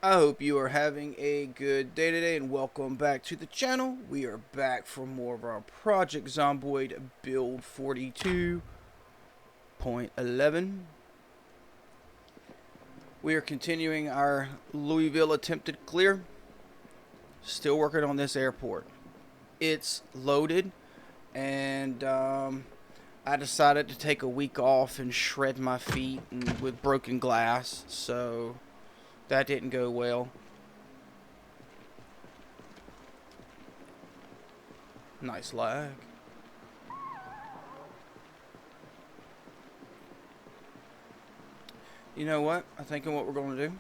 I hope you are having a good day today and welcome back to the channel. We are back for more of our Project Zomboid build 42.11. We are continuing our Louisville attempted clear. Still working on this airport. It's loaded and I decided to take a week off and shred my feet with broken glass, so that didn't go well. Nice lag. You know what? I'm thinking what we're going to do.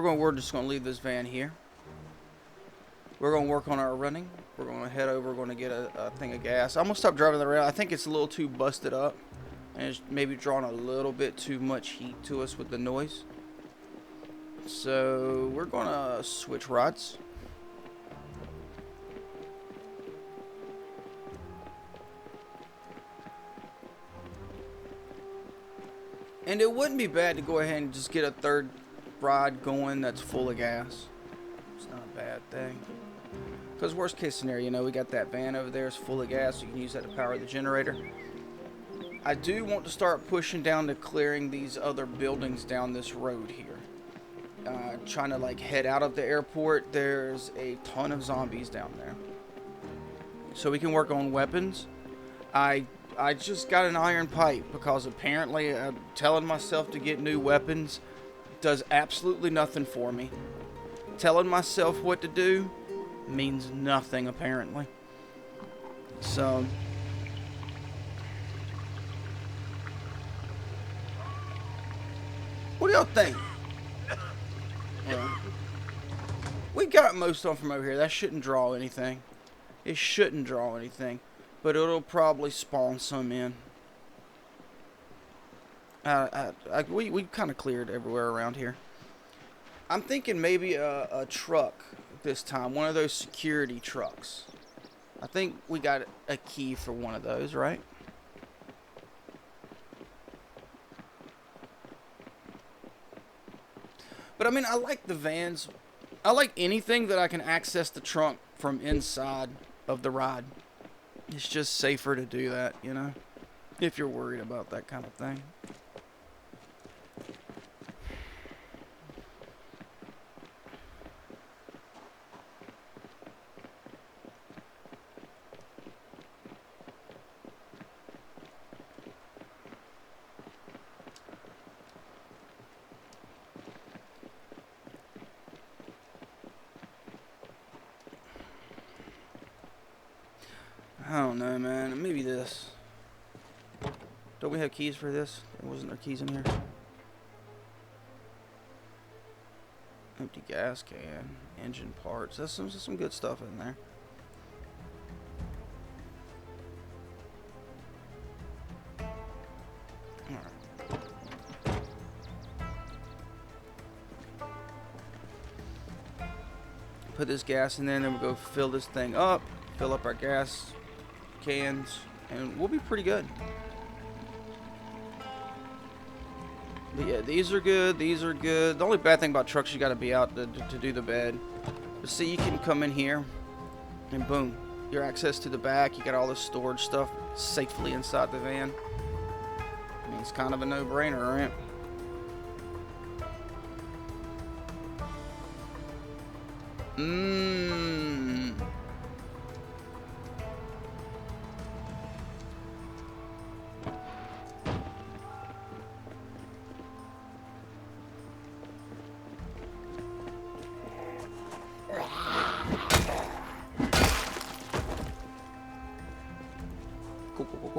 We're just gonna leave this van here. We're gonna work on our running. We're gonna head over. We're gonna get a thing of gas. I'm gonna stop driving around. I think it's a little too busted up, and it's maybe drawing a little bit too much heat to us with the noise. So we're gonna switch rods. And it wouldn't be bad to go ahead and just get a third rod going that's full of gas. It's not a bad thing. Because worst case scenario, you know, we got that van over there, it's full of gas. You can use that to power the generator. I do want to start pushing down to clearing these other buildings down this road here. Trying to like head out of the airport. There's a ton of zombies down there. So we can work on weapons. I just got an iron pipe because apparently telling myself to get new weapons does absolutely nothing for me. Telling myself what to do means nothing apparently. So what do y'all think? Yeah. We got most of them from over here. That shouldn't draw anything. It shouldn't draw anything. But it'll probably spawn some in. We kind of cleared everywhere around here. I'm thinking maybe a truck this time. One of those security trucks. I think we got a key for one of those, right? But I mean, I like the vans. I like anything that I can access the trunk from inside of the ride. It's just safer to do that, you know, if you're worried about that kind of thing. I don't know, man. Maybe this. Don't we have keys for this? Wasn't there keys in here? Empty gas can, engine parts. That's some good stuff in there. Alright. Put this gas in there, and then we'll go fill this thing up. Fill up our gas cans, and we'll be pretty good. But yeah, these are good. These are good. The only bad thing about trucks, you got to be out to do the bed. But see, you can come in here, and boom, your access to the back. You got all this storage stuff safely inside the van. I mean, it's kind of a no-brainer, right?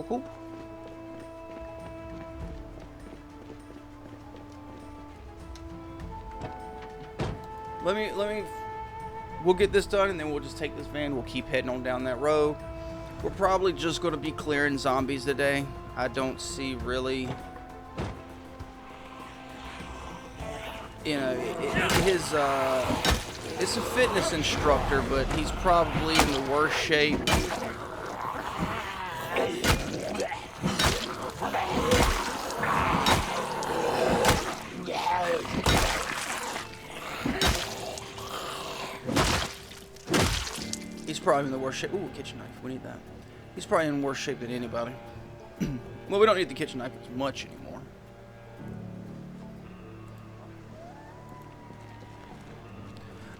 Cool. Let me we'll get this done, and then we'll just take this van. We'll keep heading on down that road. We're probably just going to be clearing zombies today. I don't see really, you know, it's a fitness instructor, but he's probably in the worst shape. He's probably in the worst shape. Ooh, kitchen knife. We need that. He's probably in worse shape than anybody. Well, we don't need the kitchen knife as much anymore.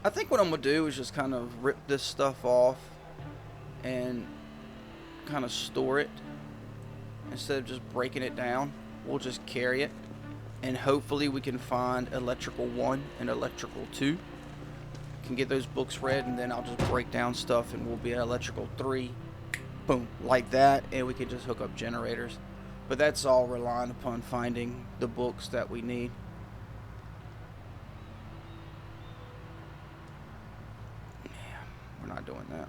I think what I'm going to do is just kind of rip this stuff off and kind of store it. Instead of just breaking it down, we'll just carry it. And hopefully we can find electrical 1 and electrical 2. Can get those books read, and then I'll just break down stuff and we'll be at electrical 3. Boom, like that, and we can just hook up generators. But that's all relying upon finding the books that we need. Yeah, we're not doing that.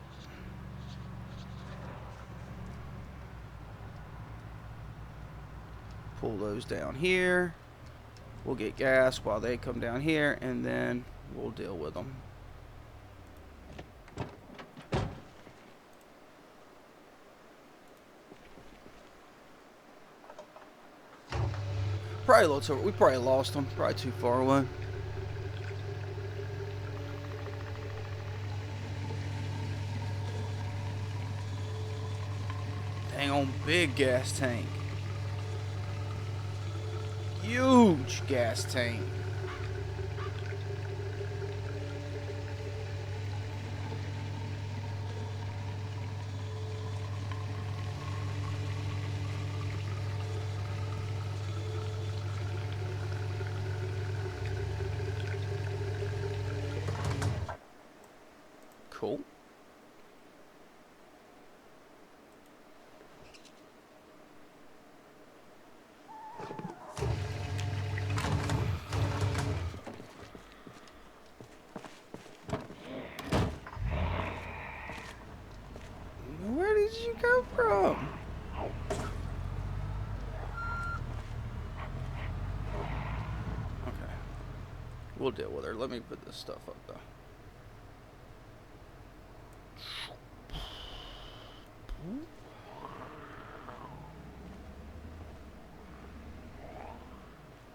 Pull those down here. We'll get gas while they come down here, and then we'll deal with them. Probably a little too. We probably lost them. Probably too far away. Dang on, big gas tank. Huge gas tank. Cool. Where did you come from? Okay. We'll deal with her. Let me put this stuff up though.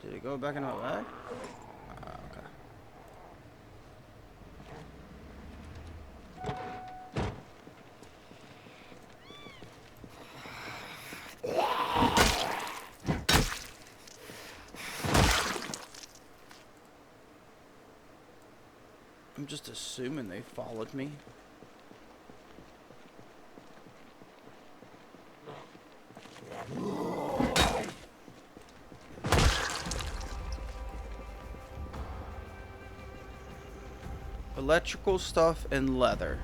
Did it go back in my bag? Okay. I'm just assuming they followed me. Electrical stuff and leather.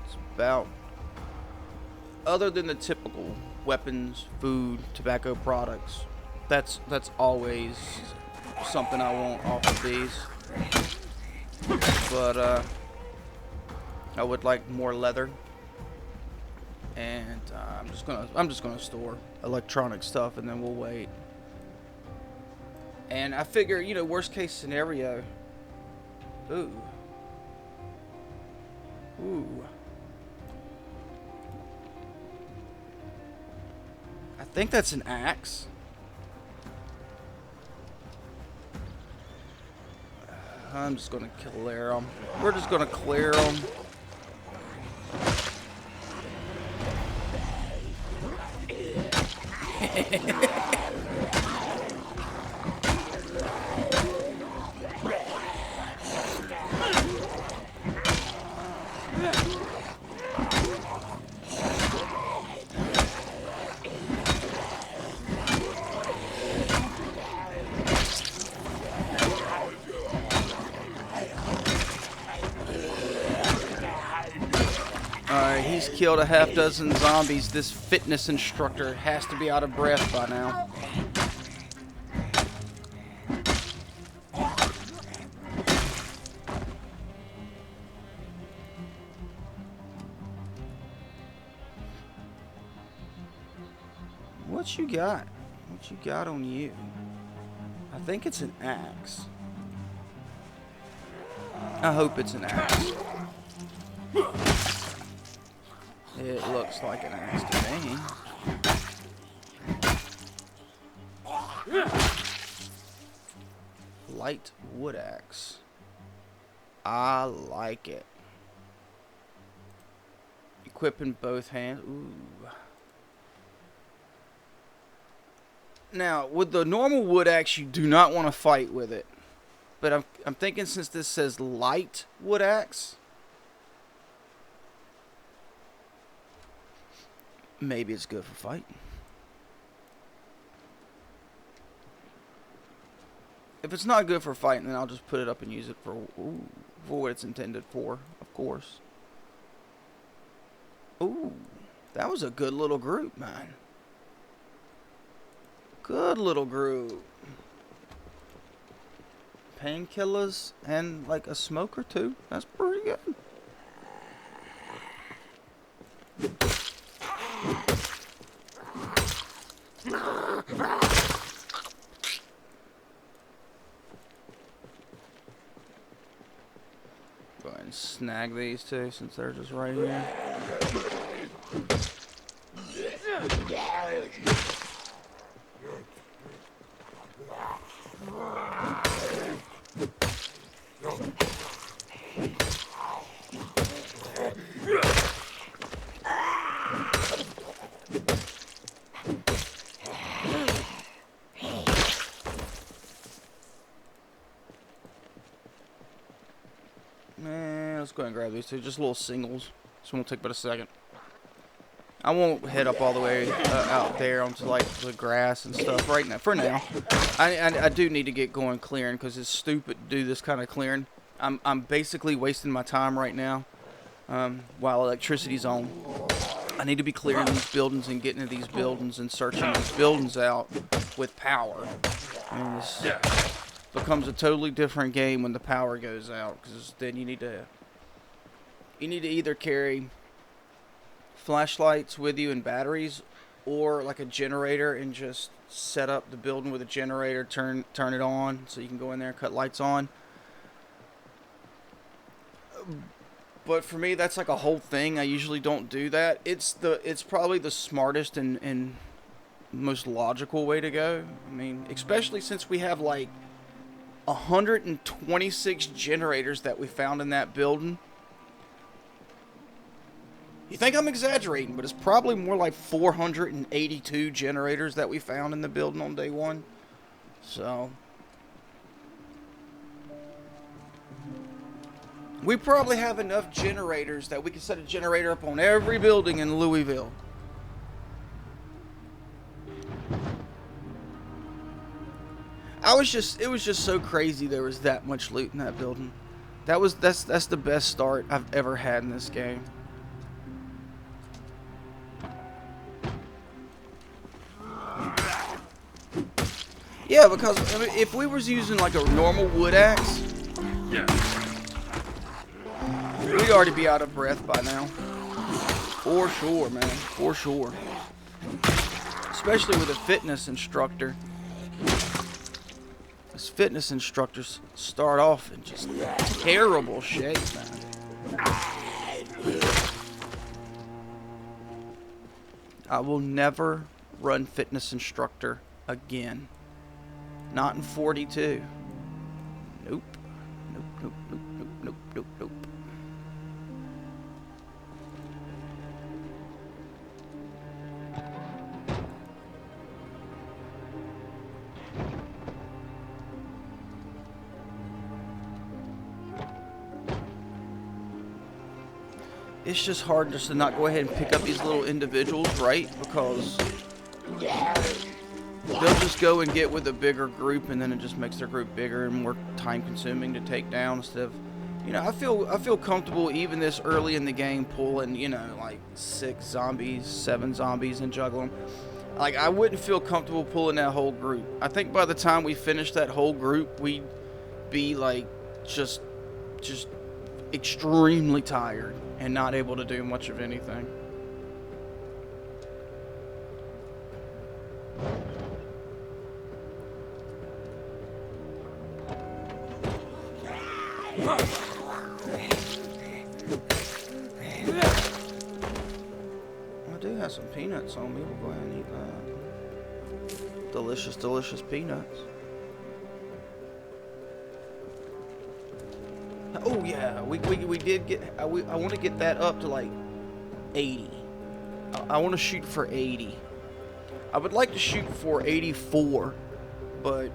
It's about, other than the typical weapons, food, tobacco products. That's always something I want off of these. But I would like more leather. And I'm just gonna store electronic stuff, and then we'll wait. And I figure, you know, worst case scenario. Ooh. I think that's an axe. I'm just gonna clear them. We're just gonna clear them. Alright, he's killed a half dozen zombies. This fitness instructor has to be out of breath by now. What you got? What you got on you? I think it's an axe. I hope it's an axe. It looks like an axe to me. Light wood axe. I like it. Equipping both hands. Ooh. Now, with the normal wood axe, you do not want to fight with it. But I'm thinking since this says light wood axe, maybe it's good for fighting. If it's not good for fighting, then I'll just put it up and use it for what it's intended for, of course. Ooh, that was a good little group, man. Good little group. Painkillers and like a smoke or two. That's pretty good. Go ahead and snag these two since they're just right here. Let's go ahead and grab these two. Just little singles. This one will take about a second. I won't head up all the way out there onto like the grass and stuff right now. For now, I do need to get going clearing because it's stupid to do this kind of clearing. I'm basically wasting my time right now while electricity's on. I need to be clearing these buildings and getting to these buildings and searching these buildings out with power. I mean, this becomes a totally different game when the power goes out because then you need to either carry flashlights with you and batteries or like a generator and just set up the building with a generator, turn it on so you can go in there and cut lights on. But for me, that's like a whole thing. I usually don't do that. It's probably the smartest and most logical way to go. I mean, especially since we have like 126 generators that we found in that building. You think I'm exaggerating, but it's probably more like 482 generators that we found in the building on day one. So we probably have enough generators that we can set a generator up on every building in Louisville. It was just so crazy there was that much loot in that building. That's the best start I've ever had in this game. Yeah, because I mean, if we was using like a normal wood axe, we'd already be out of breath by now. For sure, man. For sure. Especially with a fitness instructor. These fitness instructors start off in just terrible shape, man. I will never run fitness instructor again. Not in 42. Nope. Nope, nope, nope, nope, nope, nope, nope. It's just hard just to not go ahead and pick up these little individuals, right? Because they'll just go and get with a bigger group, and then it just makes their group bigger and more time-consuming to take down instead of, you know, I feel comfortable even this early in the game pulling, you know, like 6 zombies, 7 zombies, and juggling them. Like, I wouldn't feel comfortable pulling that whole group. I think by the time we finish that whole group, we'd be like just extremely tired and not able to do much of anything. I do have some peanuts on me. We'll go ahead and eat that. Delicious, delicious peanuts. Oh yeah, we did get. I want to get that up to like 80. I want to shoot for 80. I would like to shoot for 84, but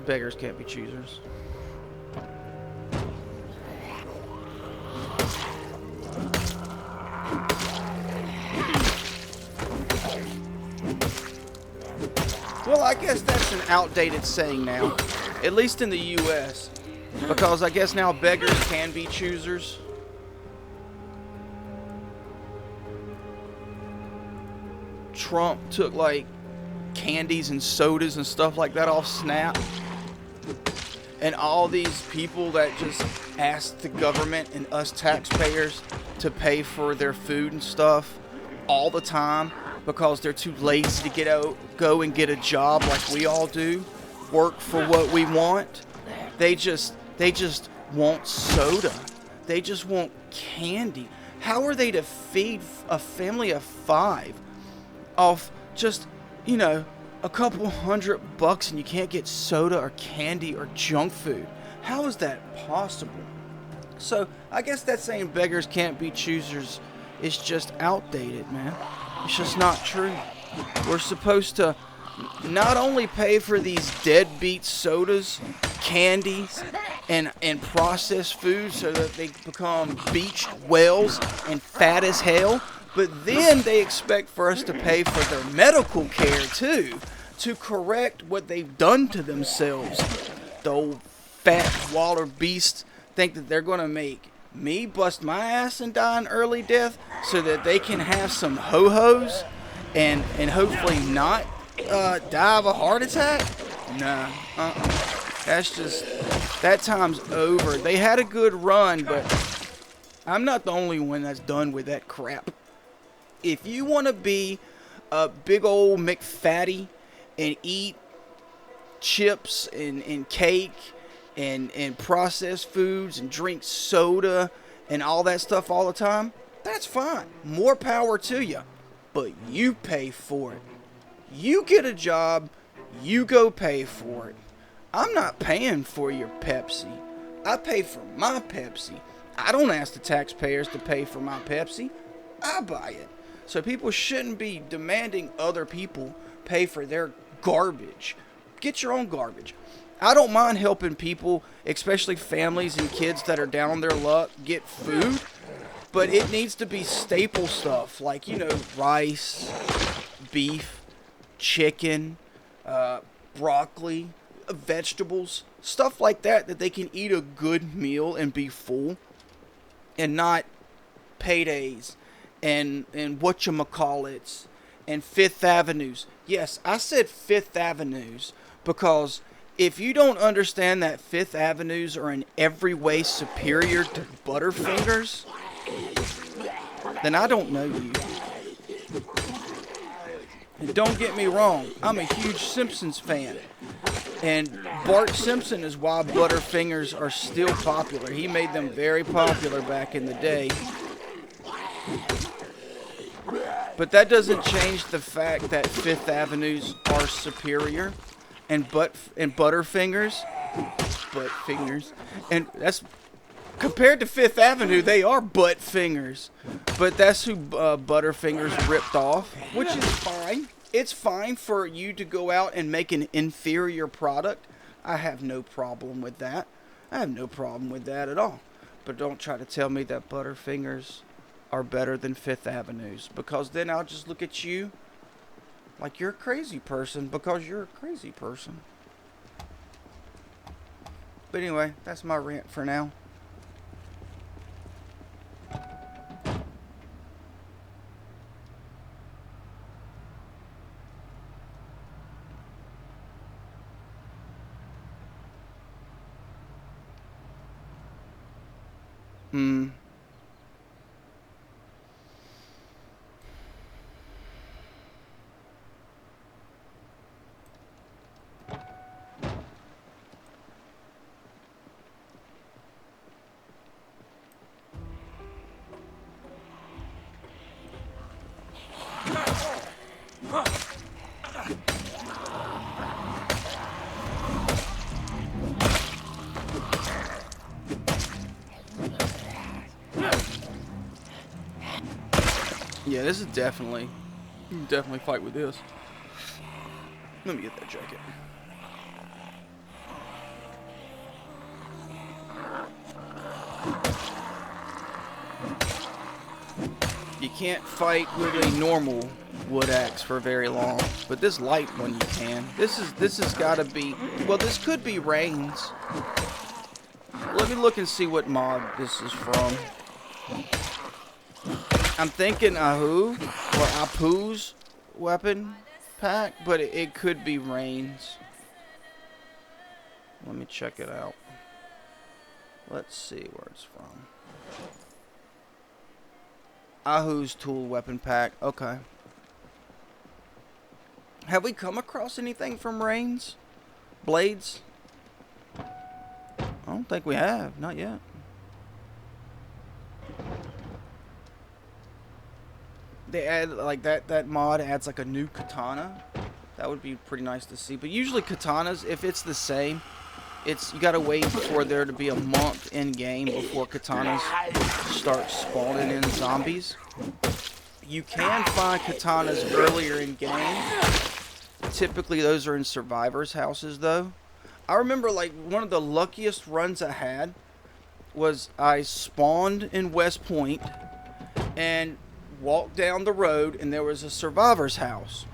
beggars can't be choosers. Well, I guess that's an outdated saying now, at least in the U.S., because I guess now beggars can be choosers. Trump took like candies and sodas and stuff like that off Snap, and all these people that just ask the government and us taxpayers to pay for their food and stuff all the time because they're too lazy to get out, go and get a job like we all do, work for what we want. They just want soda. They just want candy. How are they to feed a family of 5 off just, a couple $100 and you can't get soda or candy or junk food? How is that possible? So I guess that saying beggars can't be choosers is just outdated, man. It's just not true. We're supposed to not only pay for these deadbeat sodas, candies, and processed foods so that they become beached whales and fat as hell, but then they expect for us to pay for their medical care too, to correct what they've done to themselves. The old fat water beasts think that they're going to make me bust my ass and die an early death so that they can have some ho-hos and hopefully not die of a heart attack? Nah, that's just, that time's over. They had a good run, but I'm not the only one that's done with that crap. If you want to be a big old McFatty and eat chips and cake and processed foods and drink soda and all that stuff all the time, that's fine. More power to you. But you pay for it. You get a job, you go pay for it. I'm not paying for your Pepsi. I pay for my Pepsi. I don't ask the taxpayers to pay for my Pepsi. I buy it. So people shouldn't be demanding other people pay for their garbage. Get your own garbage. I don't mind helping people, especially families and kids that are down on their luck, get food. But it needs to be staple stuff like, rice, beef, chicken, broccoli, vegetables, stuff like that they can eat a good meal and be full, and not paydays and whatchamacallits and Fifth Avenues. Yes, I said Fifth Avenues because if you don't understand that Fifth Avenues are in every way superior to Butterfingers, then I don't know you. And don't get me wrong, I'm a huge Simpsons fan. And Bart Simpson is why Butterfingers are still popular. He made them very popular back in the day. But that doesn't change the fact that Fifth Avenues are superior. And Butterfingers, and that's compared to Fifth Avenue, they are butt fingers. But that's who Butterfingers ripped off, which is fine. It's fine for you to go out and make an inferior product. I have no problem with that. I have no problem with that at all. But don't try to tell me that Butterfingers are better than Fifth Avenues, because then I'll just look at you like you're a crazy person because you're a crazy person. But anyway, that's my rant for now. Yeah, this is definitely, you can definitely fight with this. Let me get that jacket. You can't fight with a normal wood axe for very long, but this light one you can. This has got to be, well, this could be Rain's. Let me look and see what mod this is from. I'm thinking Ahu or Apu's weapon pack, but it could be Rain's. Let me check it out. Let's see where it's from. Ahu's tool weapon pack. Okay. Have we come across anything from Rain's blades? I don't think we have. Not yet. They add like that mod adds like a new katana. That would be pretty nice to see. But usually katanas, if it's the same, you gotta wait for there to be a month in game before katanas start spawning in zombies. You can find katanas earlier in game. Typically those are in survivors' houses though. I remember like one of the luckiest runs I had was I spawned in West Point and walked down the road and there was a survivor's house.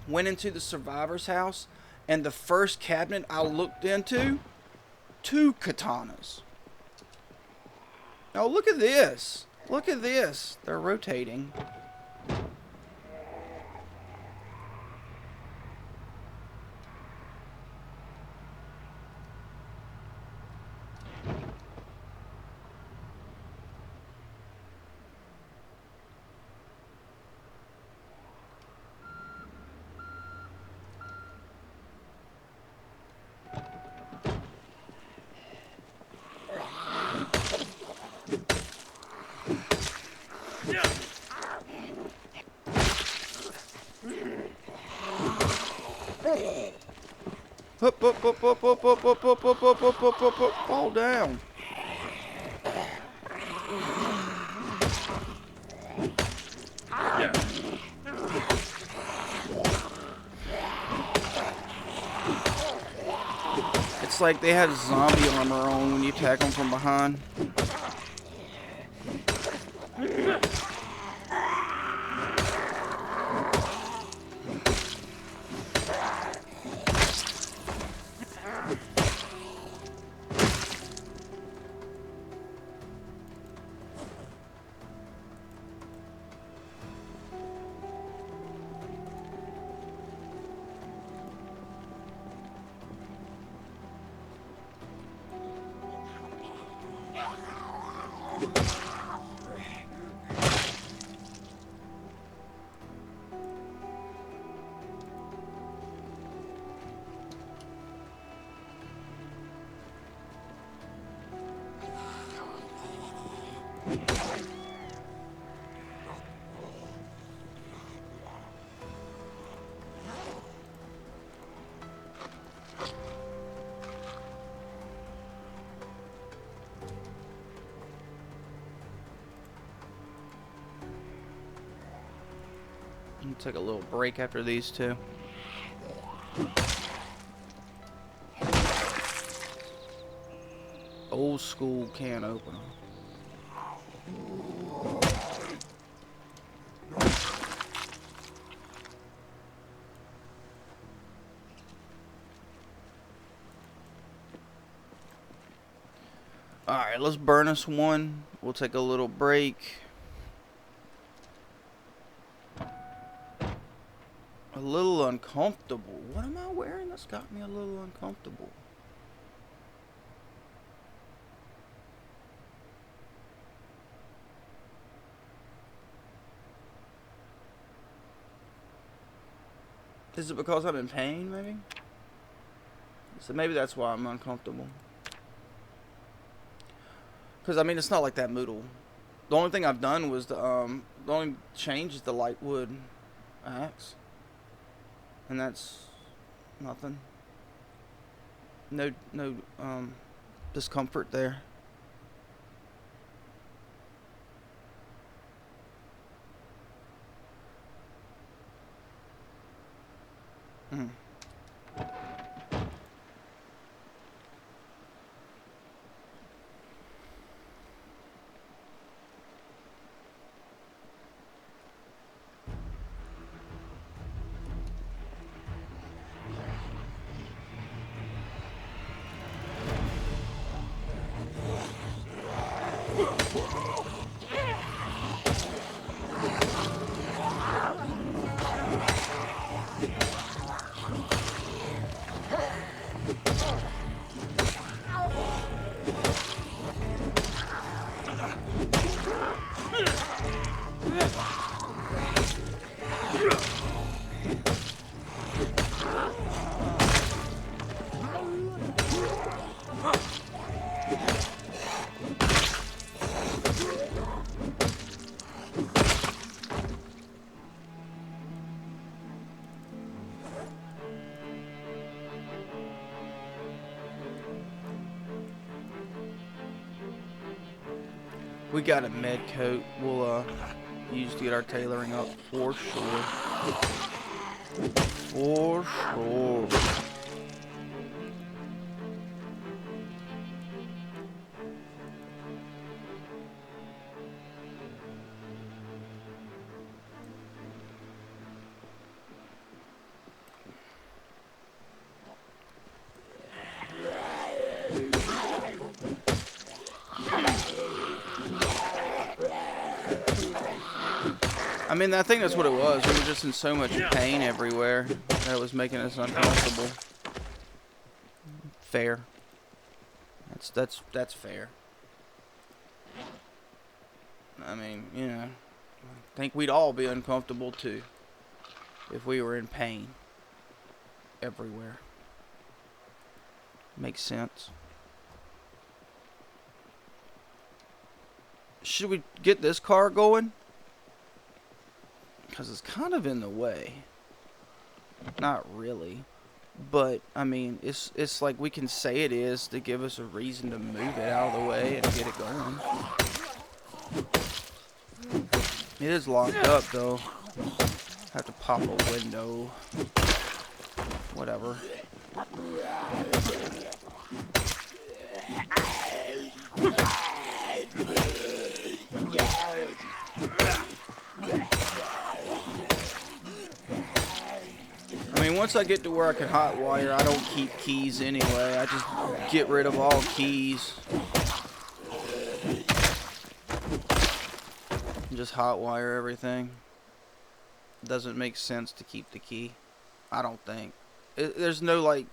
Went into the survivor's house and the first cabinet I looked into, 2 katanas. Oh, look at this. Look at this. They're rotating. Up, up, up, up, up, up, up, up, up, up, up, up, up, up, fall down. It's like they have zombie armor on when you attack them from behind. I'm gonna take a little break after these two. Old school can opener. Alright, let's burn us one. We'll take a little break. A little uncomfortable. What am I wearing that's got me a little uncomfortable? Is it because I'm in pain, maybe? So maybe that's why I'm uncomfortable. Because, I mean, it's not like that Moodle. The only thing I've done was the only change is the light wood axe. And that's nothing. No discomfort there. We got a med coat. We'll use to get our tailoring up for sure. For sure. I mean, I think that's what it was. We were just in so much pain everywhere that was making us uncomfortable. Fair. That's fair. I mean, you know, I think we'd all be uncomfortable too if we were in pain everywhere. Makes sense. Should we get this car going? Because it's kind of in the way. Not really. But, I mean, it's like we can say it is to give us a reason to move it out of the way and get it going. It is locked up, though. Have to pop a window. Whatever. I mean, once I get to where I can hotwire, I don't keep keys anyway. I just get rid of all keys. Just hotwire everything. Doesn't make sense to keep the key. I don't think. There's no, like,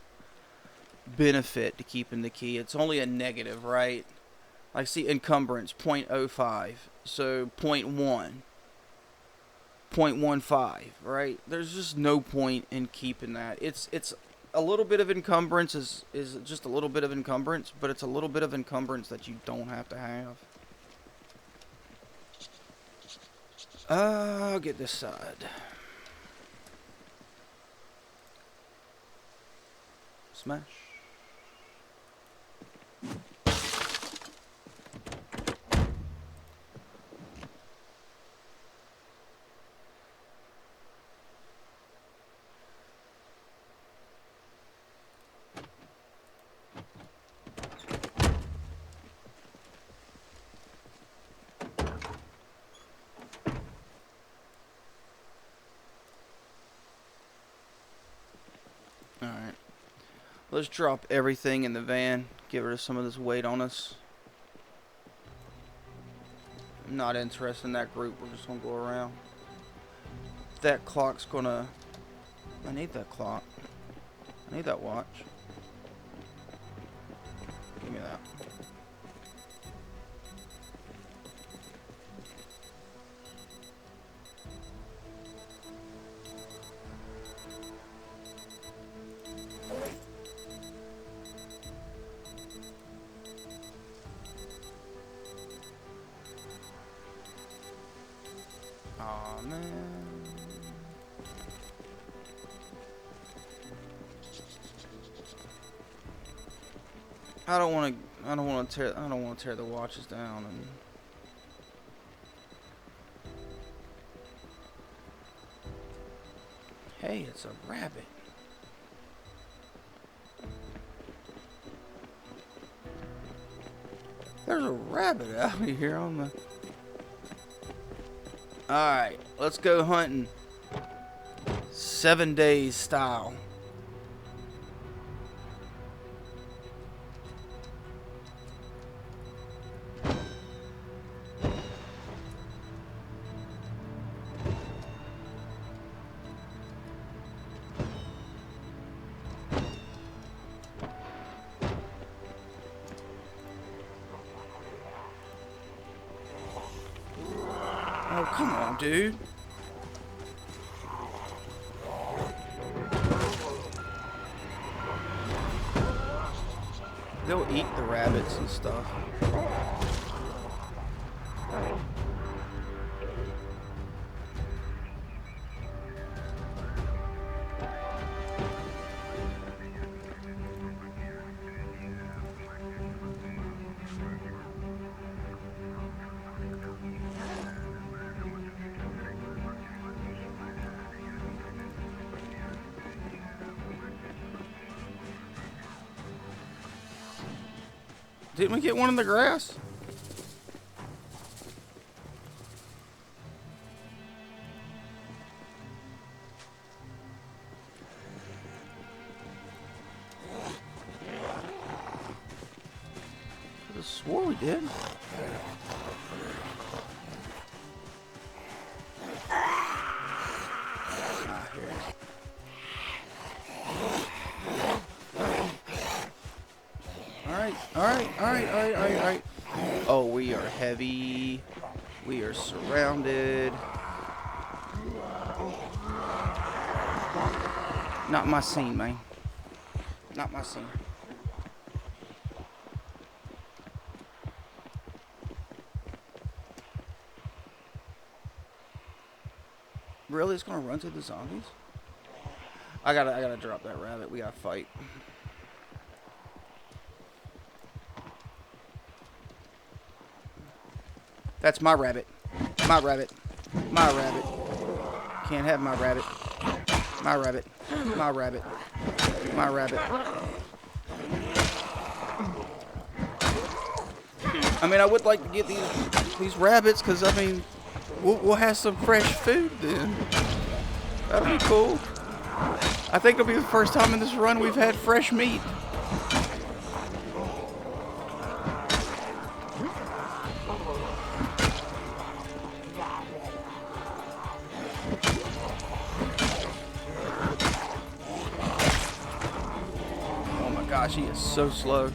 benefit to keeping the key. It's only a negative, right? Like, see, encumbrance, 0.05. So, 0.1. 0.15, right? There's just no point in keeping that. It's a little bit of encumbrance is just a little bit of encumbrance, but it's a little bit of encumbrance that you don't have to have. I'll get this side. Smash. Alright. Let's drop everything in the van. Get rid of some of this weight on us. I'm not interested in that group. We're just going to go around. That clock's going to... I need that clock. I need that watch. Give me that. Aw, man. I don't want to tear the watches down and hey, it's a rabbit. There's a rabbit out here on the... Alright, let's go hunting. 7 days style. Oh, come on, dude. They'll eat the rabbits and stuff. Didn't we get one in the grass? I swore we did. Ah, here. Alright. Oh, we are heavy. We are surrounded. Not my scene, man. Not my scene. Really? It's gonna run through the zombies? I gotta drop that rabbit. We gotta fight. That's my rabbit. My rabbit. My rabbit. Can't have my rabbit. My rabbit. My rabbit. My rabbit. I mean, I would like to get these rabbits, because, I mean, we'll have some fresh food then. That'll be cool. I think it'll be the first time in this run we've had fresh meat. Oh my gosh, he is so slow.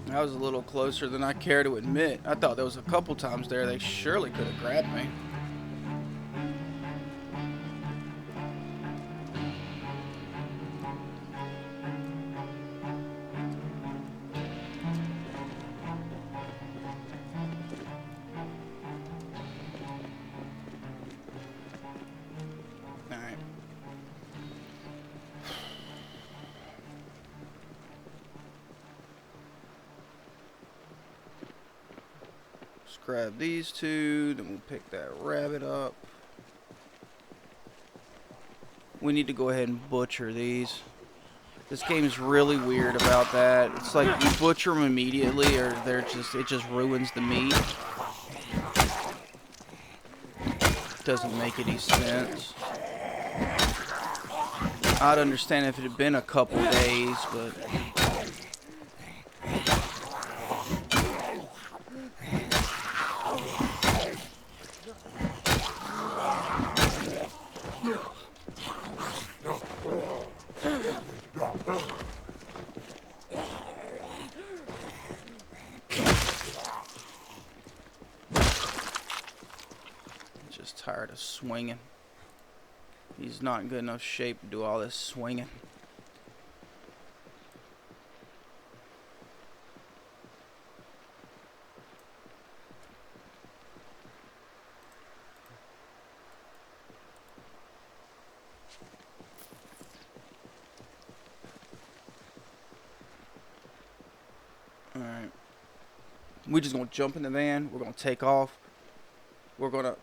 That was a little closer than I care to admit. I thought there was a couple times there they surely could have grabbed me. Alright. Grab these two, then we'll pick that rabbit up. We need to go ahead and butcher these. This game's really weird about that. It's like you butcher them immediately, or it just ruins the meat. Doesn't make any sense. I'd understand if it had been a couple days, but just tired of swinging. He's not in good enough shape to do all this swinging. Alright. We're just gonna jump in the van. We're gonna take off. We're gonna...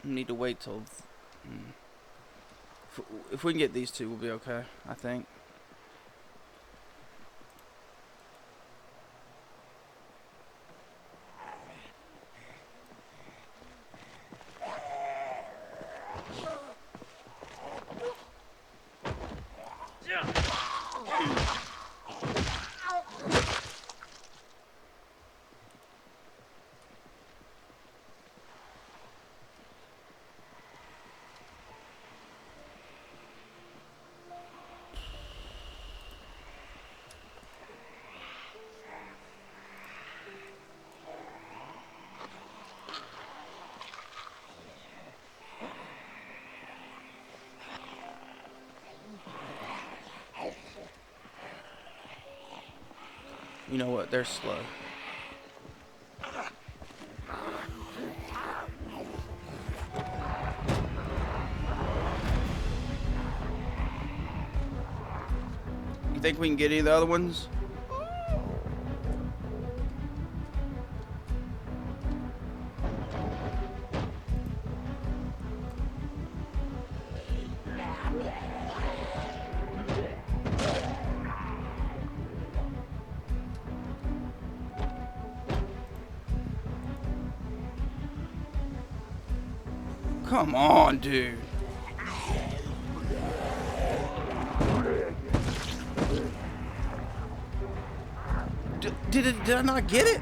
Need to wait till... If we can get these two, we'll be okay, I think. You know what? They're slow. You think we can get any of the other ones? Come on, dude. Did I not get it?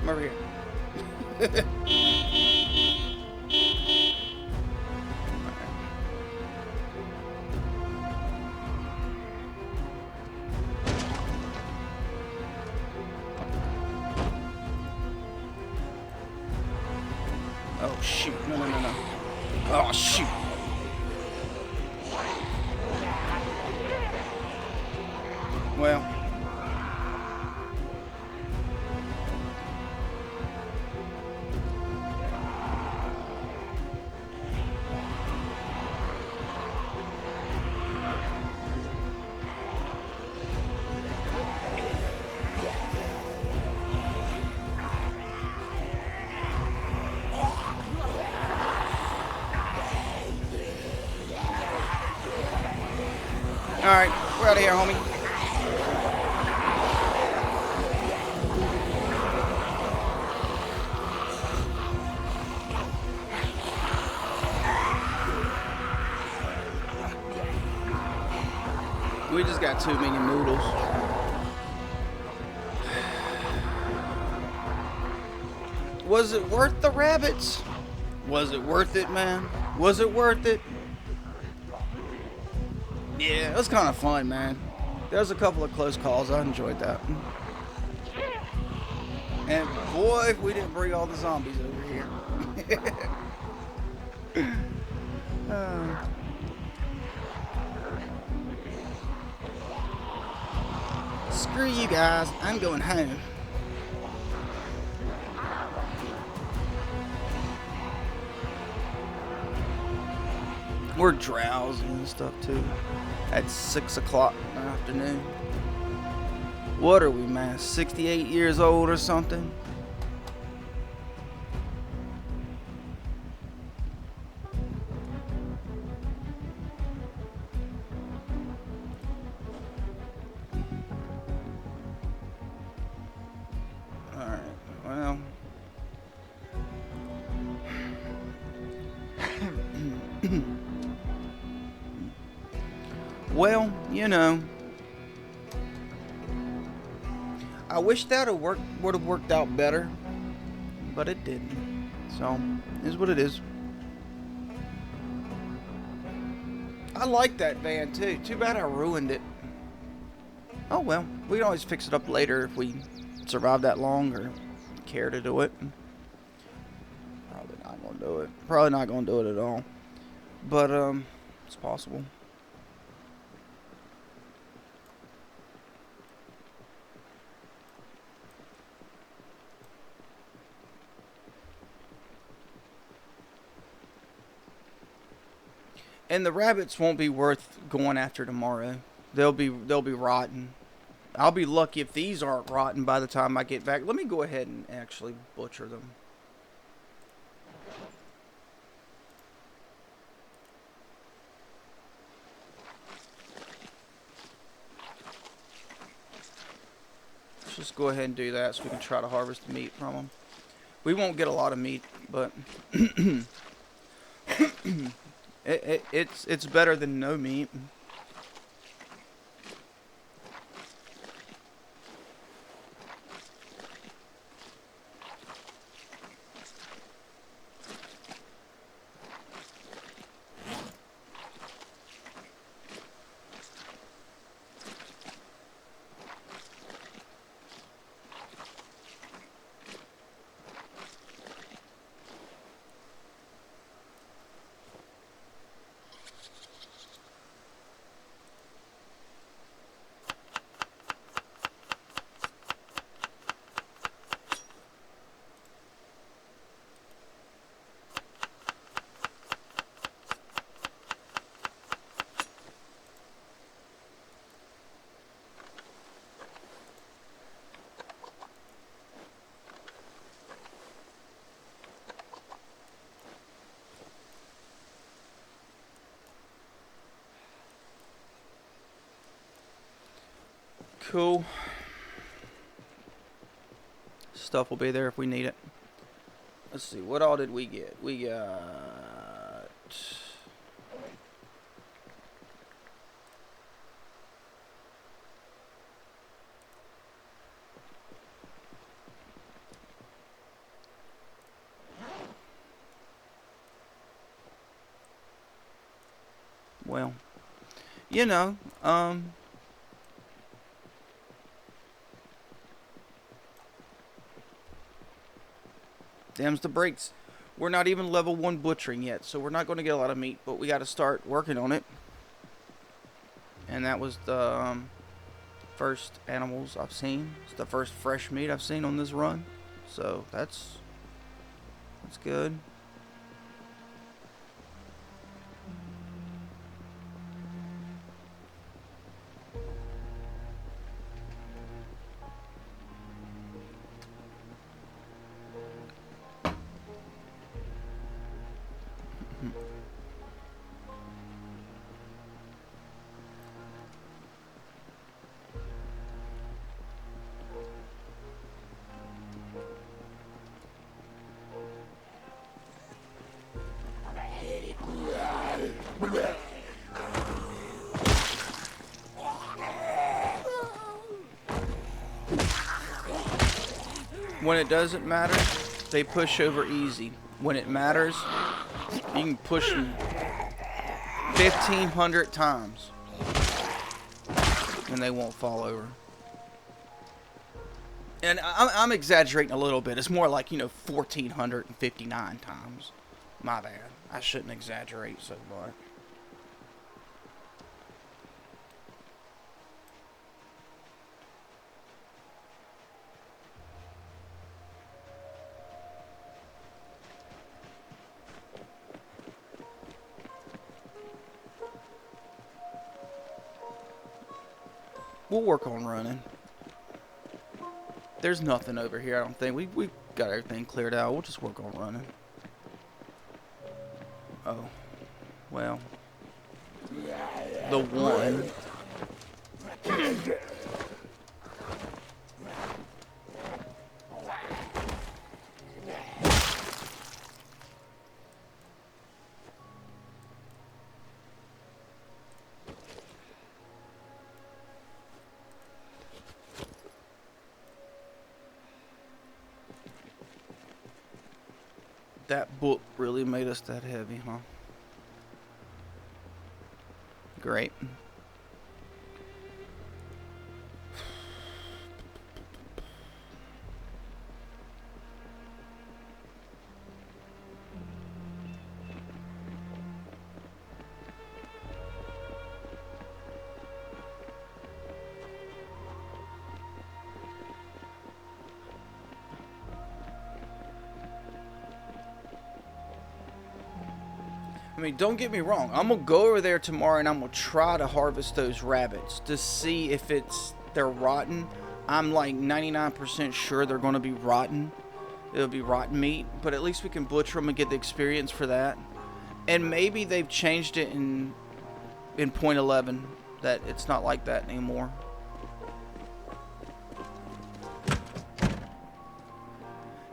Over here. Oh shoot. No. Oh shoot. Well. Alright, we're out of here, homie. We just got too many noodles. Was it worth the rabbits? Was it worth it, man? Was it worth it? Yeah, it was kind of fun, man. There was a couple of close calls. I enjoyed that. And boy, if we didn't bring all the zombies over here. Screw you guys. I'm going home. We're drowsy and stuff too. At 6 o'clock in the afternoon. What are we, man? 68 years old or something? Alright, well. Well, you know, I wish that would have worked out better, but it didn't. So, it is what it is. I like that van too. Too bad I ruined it. Oh well, we can always fix it up later if we survive that long or care to do it. Probably not gonna do it. Probably not gonna do it at all. But it's possible. And the rabbits won't be worth going after tomorrow. They'll be rotten. I'll be lucky if these aren't rotten by the time I get back. Let me go ahead and actually butcher them. Let's just go ahead and do that so we can try to harvest the meat from them. We won't get a lot of meat, but it's better than no meat. Cool. Stuff will be there if we need it. Let's see, what all did we get? We got... Well, you know, them's the breaks. We're not even level 1 butchering yet, so we're not going to get a lot of meat, but we got to start working on it. And that was the first animals I've seen. It's the first fresh meat I've seen on this run, so that's good. When it doesn't matter, they push over easy. When it matters, you can push them 1,500 times and they won't fall over. And I'm exaggerating a little bit. It's more like, 1,459 times. My bad. I shouldn't exaggerate so much. We'll work on running. There's nothing over here, I don't think. We got everything cleared out. We'll just work on running. Oh. Well. The one. That book really made us that heavy, huh? Great. I mean, don't get me wrong. I'm gonna go over there tomorrow and I'm gonna try to harvest those rabbits to see if they're rotten. I'm like 99% sure they're gonna be rotten. It'll be rotten meat, but at least we can butcher them and get the experience for that. And maybe they've changed it in point 11 that it's not like that anymore.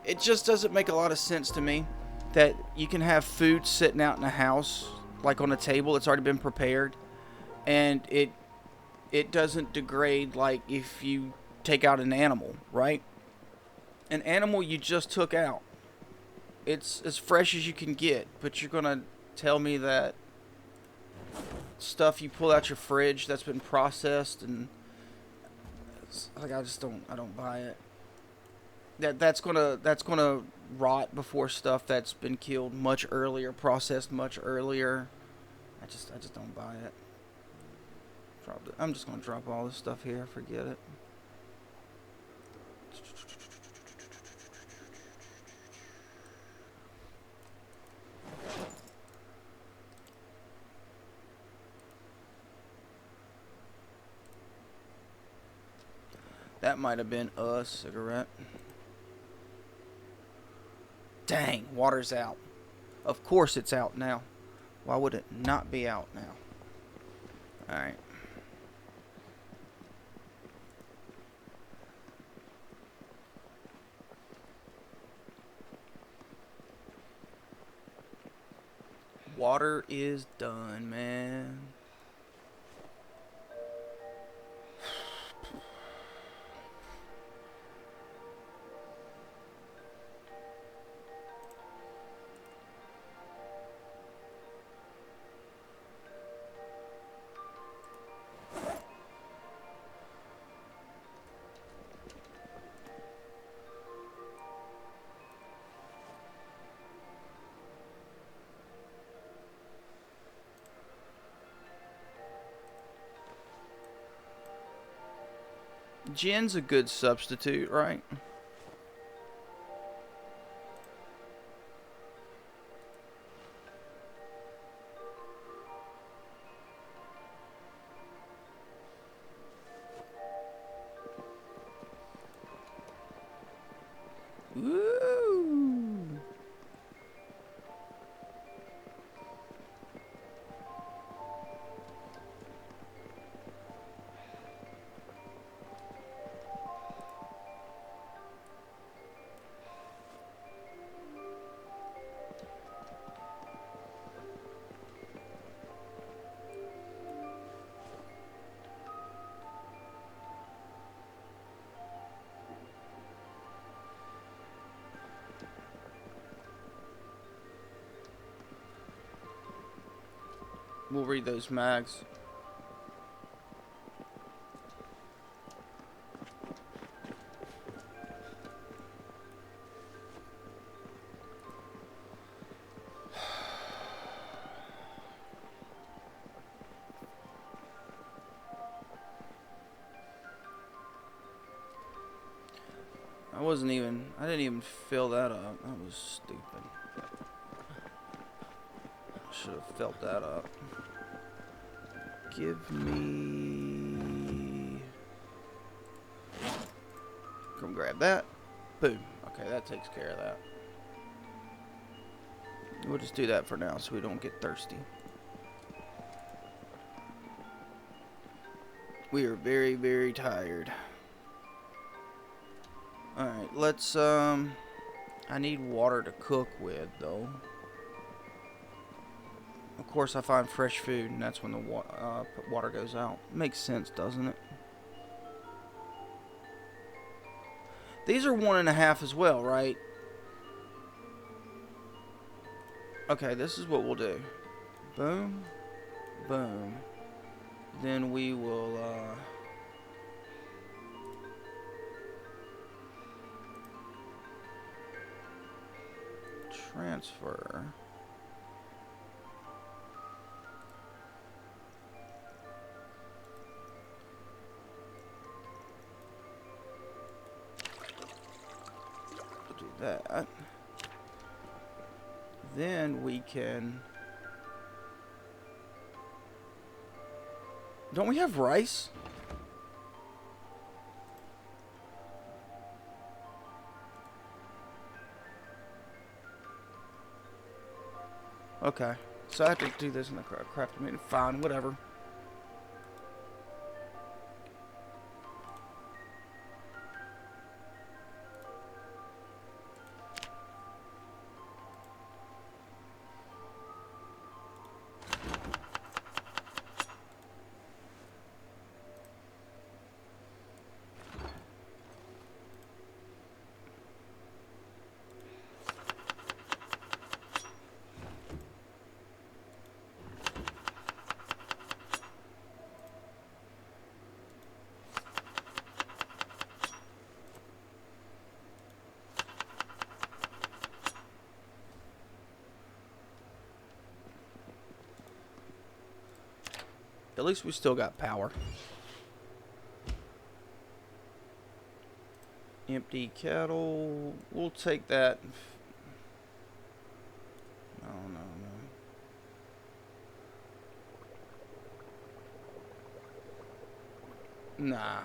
It just doesn't make a lot of sense to me that you can have food sitting out in a house, like on a table, it's already been prepared, and it doesn't degrade like if you take out an animal, right? An animal you just took out, it's as fresh as you can get, but you're gonna tell me that stuff you pull out your fridge that's been processed and like I don't buy it. That's gonna rot before stuff that's been killed much earlier, processed much earlier. I just don't buy it. I'm just gonna drop all this stuff here. Forget it. That might have been a cigarette. Dang, water's out. Of course it's out now. Why would it not be out now? Alright. Water is done, man. Gin's a good substitute, right? Woo! We'll read those mags. I didn't even fill that up. That was stupid. Should have filled that up. Give me... Come grab that. Boom. Okay, that takes care of that. We'll just do that for now so we don't get thirsty. We are very, very tired. Alright, let's, I need water to cook with, though. Of course, I find fresh food, and that's when the water goes out. Makes sense, doesn't it? These are 1.5 as well, right? Okay, this is what we'll do. Boom. Boom. Then we will, transfer. Do that. Then we can... Don't we have rice? Okay. So I have to do this in the crafting meeting. Fine, whatever. At least we still got power. Empty kettle. We'll take that. No, no, no. Nah.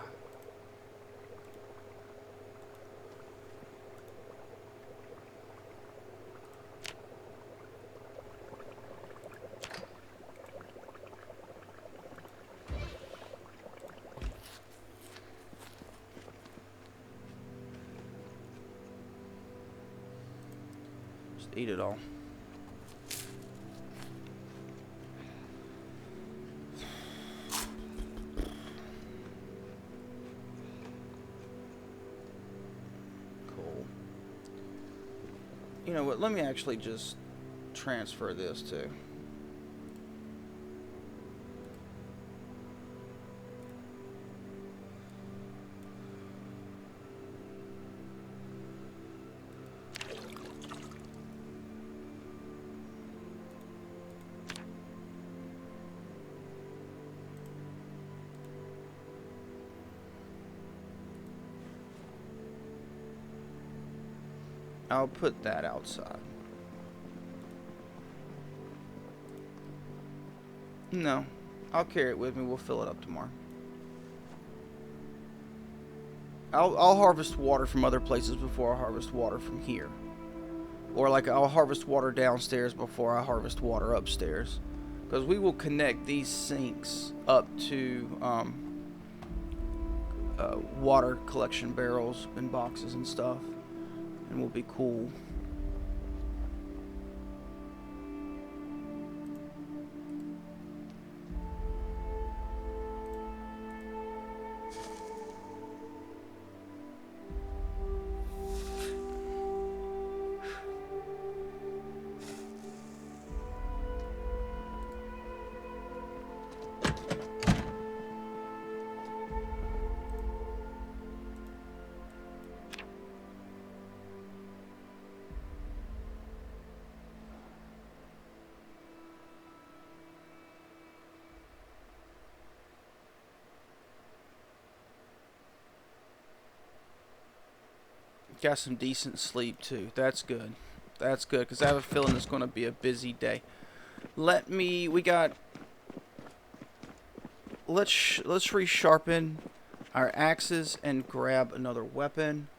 Eat it all. Cool. You know what? Let me actually just transfer this too. I'll put that outside. No, I'll carry it with me. We'll fill it up tomorrow. I'll harvest water from other places before I harvest water from here. Or like I'll harvest water downstairs before I harvest water upstairs. Because we will connect these sinks up to water collection barrels and boxes and stuff. And we'll be cool. Got some decent sleep too. That's good. That's good, because I have a feeling it's going to be a busy day. Let's resharpen our axes and grab another weapon.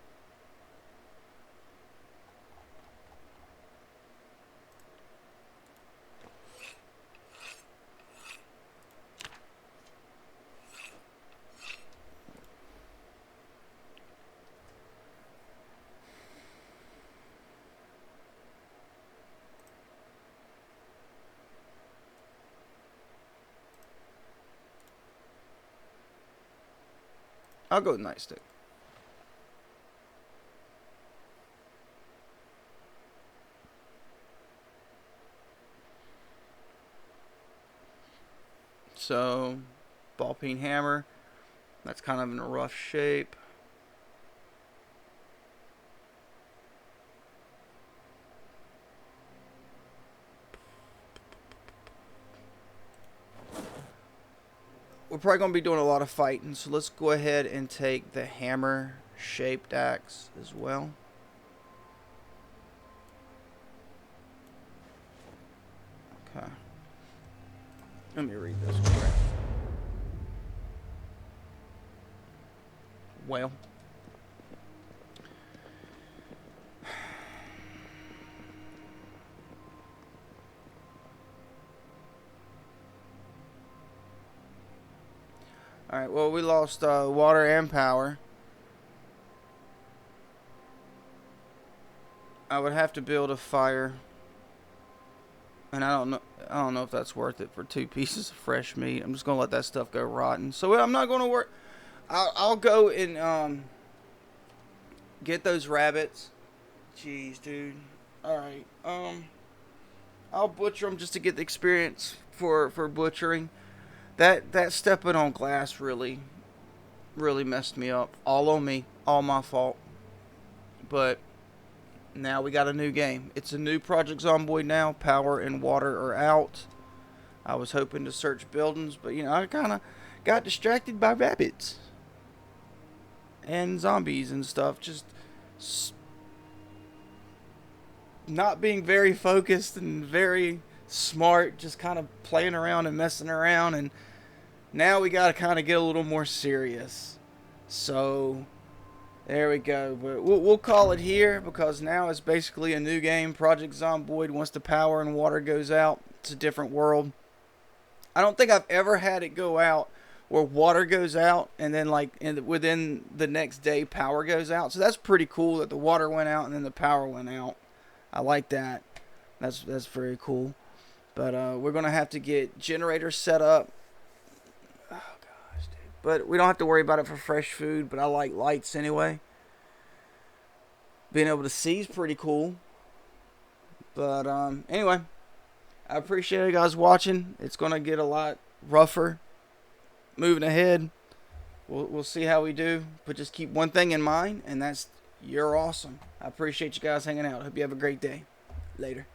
I'll go with nightstick. So, ball peen hammer. That's kind of in a rough shape. We're probably going to be doing a lot of fighting, so let's go ahead and take the hammer-shaped axe as well. Okay. Let me read this one. Well. Alright, well, we lost water and power. I would have to build a fire. And I don't know if that's worth it for 2 pieces of fresh meat. I'm just going to let that stuff go rotten. So I'm not going to work. I'll go and get those rabbits. Jeez, dude. Alright. I'll butcher them just to get the experience for butchering. That stepping on glass really messed me up. All on me. All my fault. But now we got a new game. It's a new Project Zomboid now. Power and water are out. I was hoping to search buildings, but I kind of got distracted by rabbits. And zombies and stuff. Just not being very focused and very smart, just kind of playing around and messing around, and now we got to kind of get a little more serious. So there we go. But we'll call it here, because now it's basically a new game. Project Zomboid. Once the power and water goes out, it's a different world. I don't think I've ever had it go out where water goes out and then within the next day power goes out. So that's pretty cool that the water went out and then the power went out. I like that. That's very cool. But we're going to have to get generators set up. Oh, gosh, dude. But we don't have to worry about it for fresh food. But I like lights anyway. Being able to see is pretty cool. But anyway, I appreciate you guys watching. It's going to get a lot rougher moving ahead. We'll see how we do. But just keep one thing in mind, and that's you're awesome. I appreciate you guys hanging out. Hope you have a great day. Later.